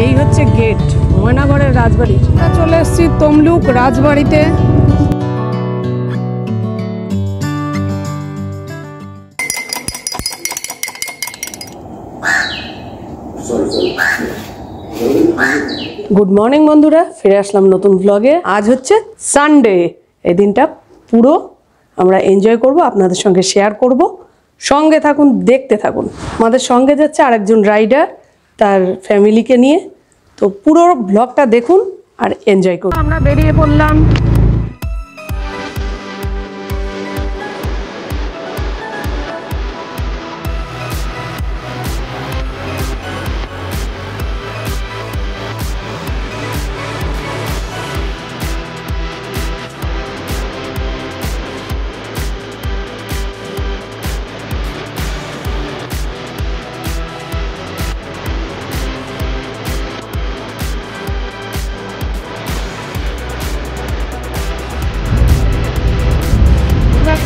এই হচ্ছে গেট ময়নাগড়ের রাজবাড়ি। আমরা চলে এসেছি তমলুক রাজবাড়িতে। গুড মর্নিং বন্ধুরা, ফিরে আসলাম নতুন ব্লগে। আজ হচ্ছে সানডে। এই দিনটা পুরো আমরা এনজয় করব, আপনাদের সঙ্গে শেয়ার করব। সঙ্গে থাকুন, দেখতে থাকুন। আমাদের সঙ্গে যাচ্ছে আরেকজন রাইডার তার ফ্যামিলিকে নিয়ে। তো পুরো ব্লগটা দেখুন আর এনজয় করুন। আমরা বেরিয়ে পড়লাম।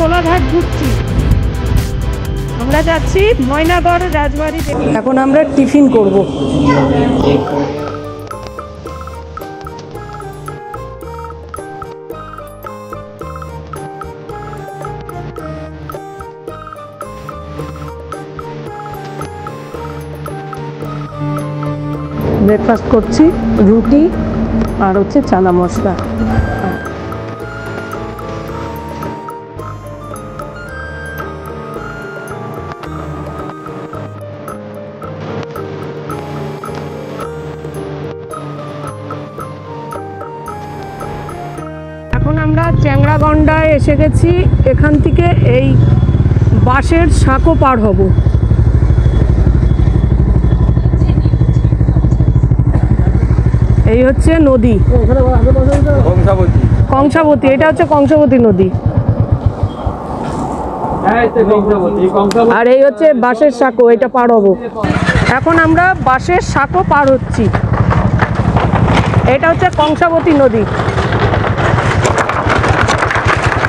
কোলাঘাট ঘুরছি, আমরা যাচ্ছি ময়নাগড় রাজবাড়ি। এখন আমরা টিফিন করব। ব্রেকফাস্ট করছি, রুটি আর হচ্ছে চানা মশলা। আমরা চ্যাংড়াগন্ডায় এসে গেছি। এখান থেকে এই বাঁশের সাঁকো পার হব। এই হচ্ছে নদী কংসাবতী। এটা হচ্ছে কংসাবতী নদী। আর এই হচ্ছে বাঁশের সাঁকো, এটা পার হব। এখন আমরা বাঁশের সাঁকো পার হচ্ছি। এটা হচ্ছে কংসাবতী নদী।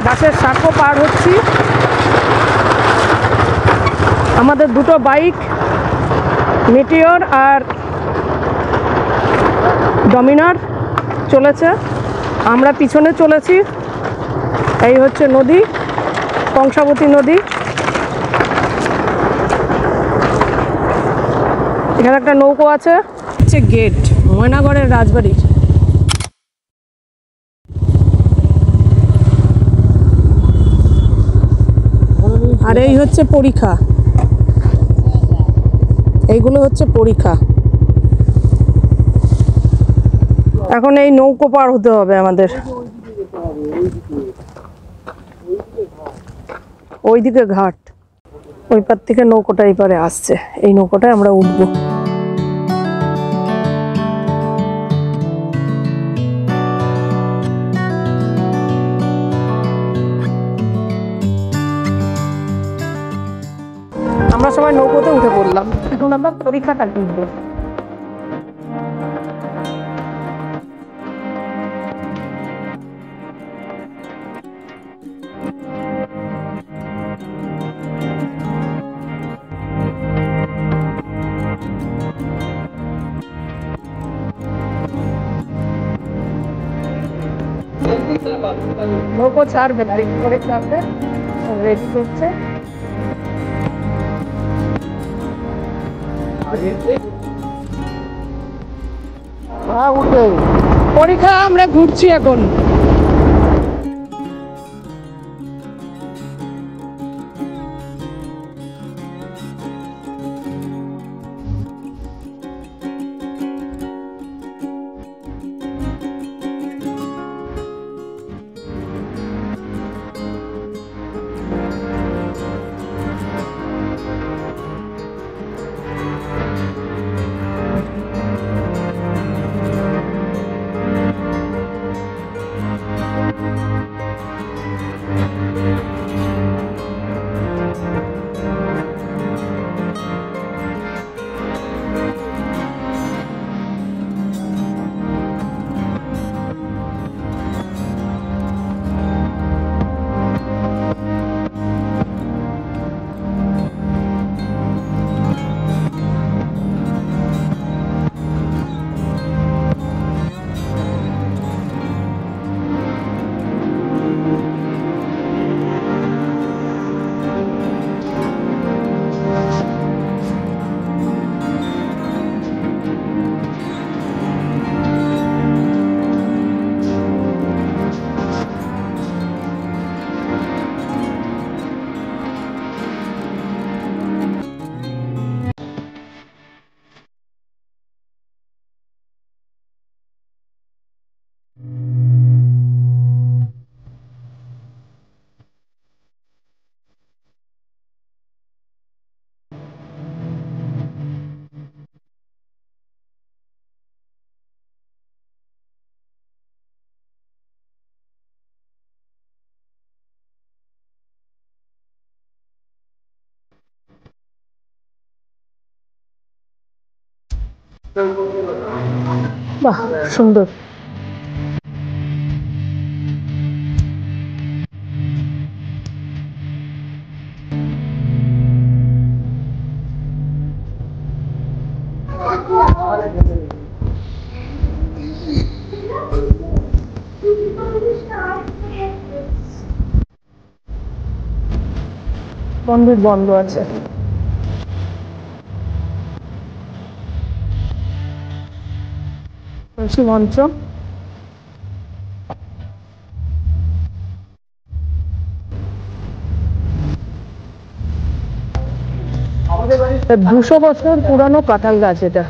বাসের সাঁকো পার হচ্ছি। আমাদের দুটো বাইক, মিটিওর আর ডমিনার চলেছে, আমরা পিছনে চলেছি। এই হচ্ছে নদী, কংসাবতী নদী। এখানে একটা নৌকো আছে। হচ্ছে গেট ময়নাগড়ের রাজবাড়ির। আর এই হচ্ছে পরীক্ষা, এইগুলো হচ্ছে পরীক্ষা। এখন এই নৌকো পার হতে হবে আমাদের। ওইদিকে ঘাট, ওই পার থেকে নৌকোটা এই পারে আসছে। এই নৌকোটায় আমরা উঠবো। আমরা সবাই নৌকোতে উঠে পড়লাম। এখন আমরা পরীক্ষাটা লিখবো। নৌকো ছাড়বে, করে ছাড়বে, রেডি করছে। পরীক্ষা আমরা ঘুরছি এখন। বাহ, সুন্দর। মন্দির বন্ধ আছে। মঞ্চ, আমাদের 200 বছর পুরানো কাঁঠাল গাছ এটা।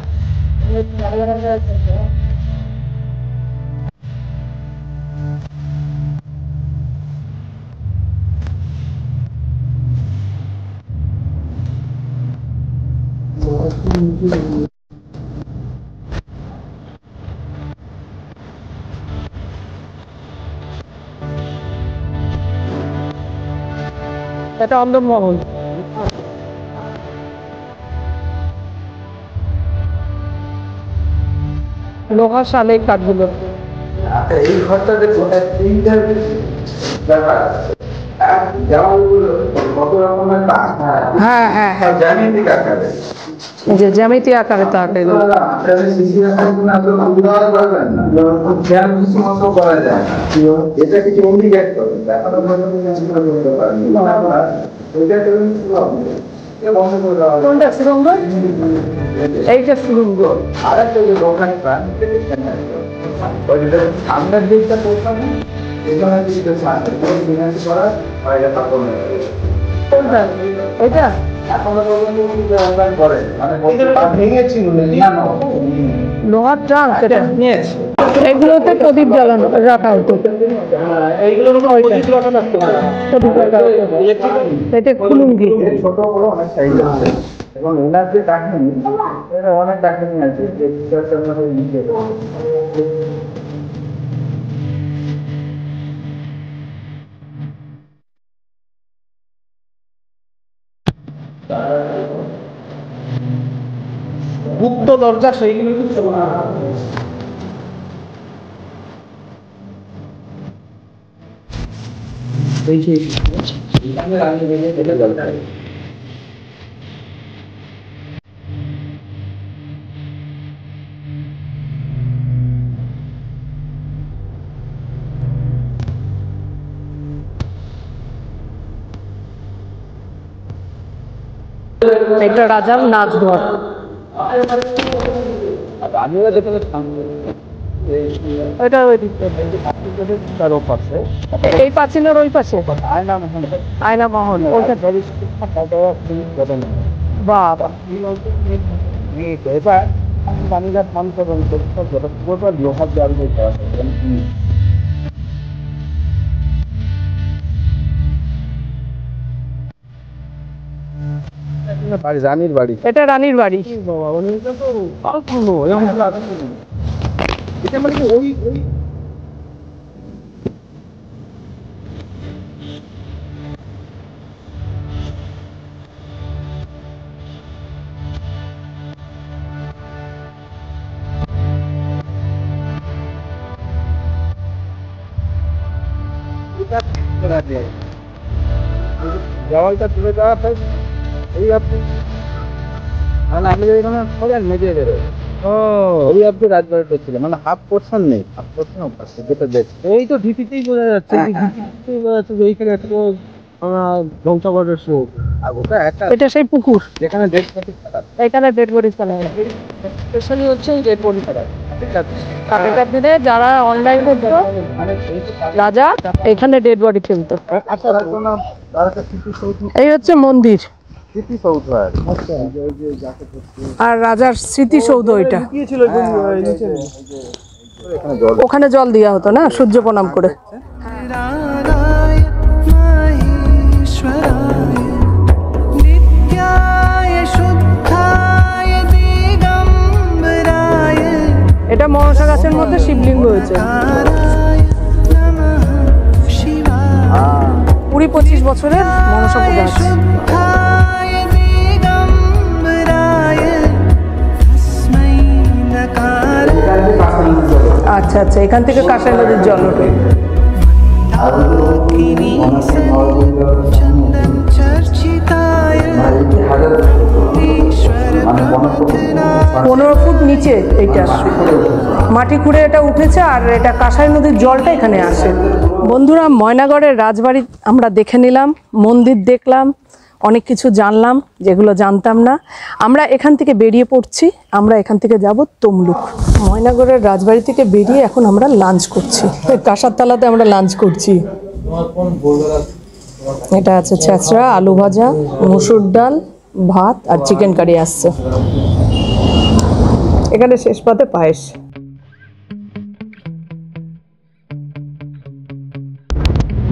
এটা অন্দরমহল। লোহা শালে কাঠগুলো। এই ঘরটা দেখো, তিনটা কত রকমের হ্যাঁ হ্যাঁ হ্যাঁ, জ্যামিতিক আকারে, যে জ্যামিতি আকারে থাকে। এটা কিছু ইন্ডিকেট করে দেখানো করতে পারেন। কোনটা সুরঙ্গ? এইটা সুরঙ্গ। আর একটা যে দোকানটা সামনের দিকটা পৌঁছানো, এখানে দিকটা করা হয়, এটা কোনটা? এটা লোহার ট্রাঙ্ক, এটা এগুলোতে প্রদীপ জ্বালানো রাখা হতো। এটা কুলুঙ্গি। ছোট বড় অনেক সাইজ আছে এবং এনার যে কাহিনী, অনেক কাহিনী আছে যে গুপ্ত দরজা, সেইগুলো এটা রাজার নাচঘর। এই পাঁচিলের ওই পাশে আয়না মহল। বাবা, পানিঘাট মানুষ লোহার জল দিতে হবে। রানীর বাড়ি, এটা রানীর বাড়ি। এটা মানে কি ওই দেওয়ালটা তুলে দেওয়া এই আপনি আমি এখানে মেজে দেবে। ওই আপনি রাজবাড়িটা ছিল, মানে হাফ পোর্শন নেই, হাফ পোর্শন যেটা দেখছে এই তো ঢিপিতেই বোঝা যাচ্ছে, এইখানে একটা ধ্বংসাবশের সুখ। এটা সেই পুকুর যেখানে ডেড বডি ফেলা, এখানে ডেড বডি ফেলা হয়। স্পেশালি হচ্ছে এই ডেড বডি ফেলা। আগেকার দিনে যারা অনলাইন করতো, রাজা এখানে ডেড বডি ফেলতো। এই হচ্ছে মন্দির আর রাজার স্মৃতিসৌধ। এটা ওখানে জল দেওয়া হতো না, সূর্য প্রণাম করে। এটা মনসা গাছের মধ্যে শিবলিঙ্গ হয়েছে। 20-25 বছরের মনসা গাছ। আচ্ছা আচ্ছা, এখান থেকে কাঁসাই নদীর জল ওঠে। পনেরো ফুট নিচে এইটা মাটি খুঁড়ে এটা উঠেছে, আর এটা কাঁসাই নদীর জলটা এখানে আসে। বন্ধুরা, ময়নাগড়ের রাজবাড়ি আমরা দেখে নিলাম, মন্দির দেখলাম, অনেক কিছু জানলাম যেগুলো জানতাম না। আমরা এখান থেকে বেরিয়ে পড়ছি, আমরা এখান থেকে যাব তমলুক। ময়নাগড়ের রাজবাড়ি থেকে বেরিয়ে এখন আমরা লাঞ্চ করছি, কাঁসার তলাতে আমরা লাঞ্চ করছি। এটা আছে ছেঁচড়া, আলু ভাজা, মসুর ডাল, ভাত আর চিকেন কারি আসছে। এখানে শেষ পাতে পায়েস।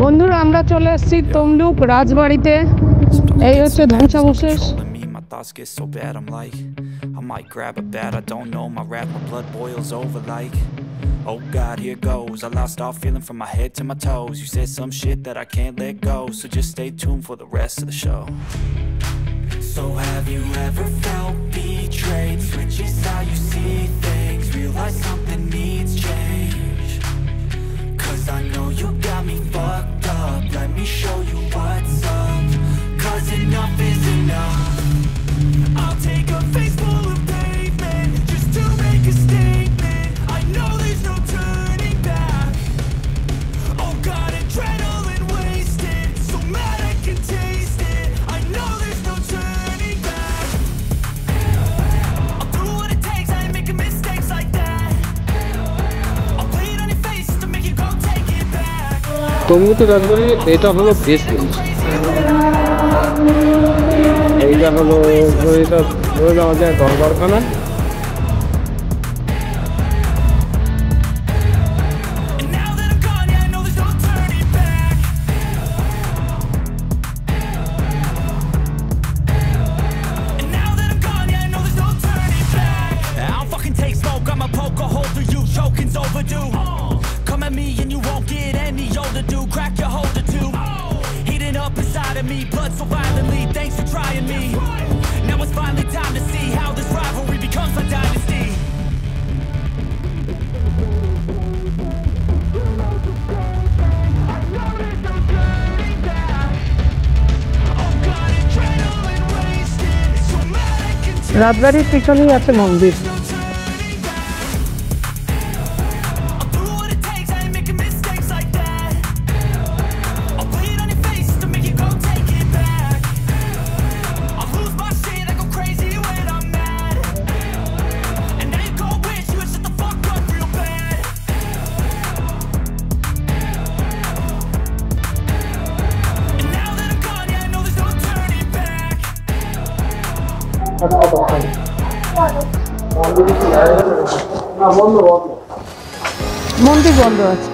বন্ধুরা, আমরা চলে এসেছি তমলুক রাজবাড়িতে। এই হচ্ছে ধ্বংসাবশেষ। Thoughts get so bad, I'm like, I might grab a bat, I don't know my wrath, my blood boils over like, oh God, here goes. I lost all feeling from my head to my toes. You said some shit that I can't let go, so just stay tuned for the rest of the show. So have you ever felt betrayed? Switches how you see things, realize something needs change. Cause I know you got me fucked up, let me show you what's up. Cause enough is enough. I'll take a face full of pavement just to make a statement. I know there's no turning back. Oh God, adrenaline wasted, so mad I can taste it. I know there's no turning back. I'll do what it takes, I ain't making mistakes like that. I'll play it on your face to make you go take it back. Tamluk রাজবাড়ি এটা হলো base camp. এইটা হলো এটা ধরে যাওয়া যায় দরবারখানা। And now that I'm gone, yeah, I know there's no turning back. And now that I'm gone, yeah, I know there's no turning back. I don't fucking take smoke, I'ma poke a hole through you, choking's overdue. Come at me and you won't get any older, dude. Crack your holder too. Heating up inside of me, blood so violently. Thanks for trying me. Now it's finally time to see how this rivalry becomes a dynasty. রাজবাড়ির পিছনেই আছে মন্দির। মন্দির বন্ধ আছে।